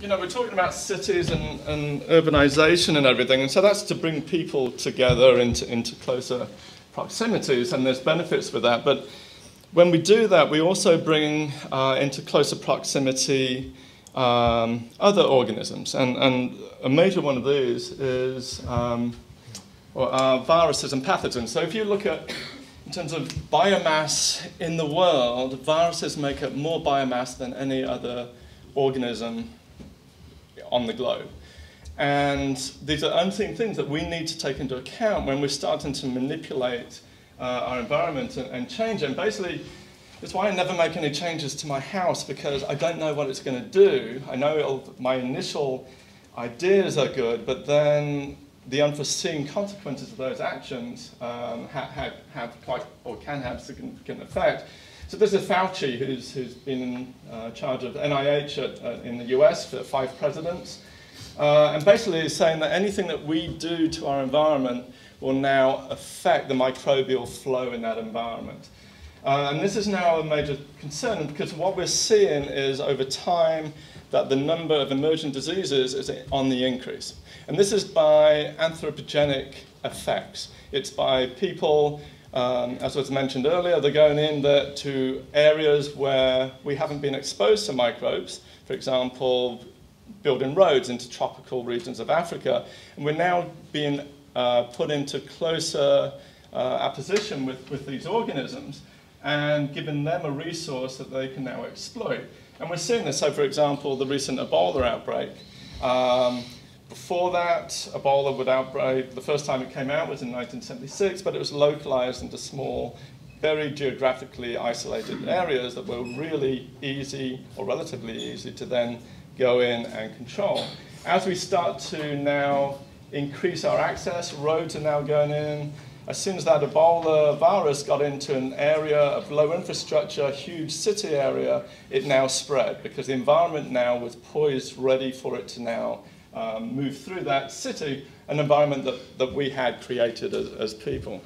you know, we're talking about cities and urbanization and everything, and so that's to bring people together into closer proximities, and there's benefits with that. But when we do that, we also bring into closer proximity other organisms, and a major one of these is viruses and pathogens. So if you look at, in terms of biomass in the world, viruses make up more biomass than any other organism on the globe. And these are unseen things that we need to take into account when we're starting to manipulate our environment and change it. And basically, that's why I never make any changes to my house, because I don't know what it's going to do. I know my initial ideas are good, but then the unforeseen consequences of those actions have quite, or can have, significant effect. So this is Fauci, who's been in charge of NIH in the US for 5 presidents, and basically is saying that anything that we do to our environment will now affect the microbial flow in that environment. And this is now a major concern, because what we're seeing is over time that the number of emergent diseases is on the increase. And this is by anthropogenic effects. It's by people, as was mentioned earlier, they're going in to areas where we haven't been exposed to microbes, for example, building roads into tropical regions of Africa. And we're now being put into closer apposition with these organisms and given them a resource that they can now exploit. And we're seeing this. So, for example, the recent Ebola outbreak. Before that, Ebola outbreak, the first time it came out was in 1976, but it was localized into small, very geographically isolated areas that were really easy, or relatively easy, to then go in and control. As we start to now increase our access, roads are now going in. As soon as that Ebola virus got into an area of low infrastructure, huge city area, it now spread, because the environment now was poised, ready for it to now move through that city, an environment that we had created as people.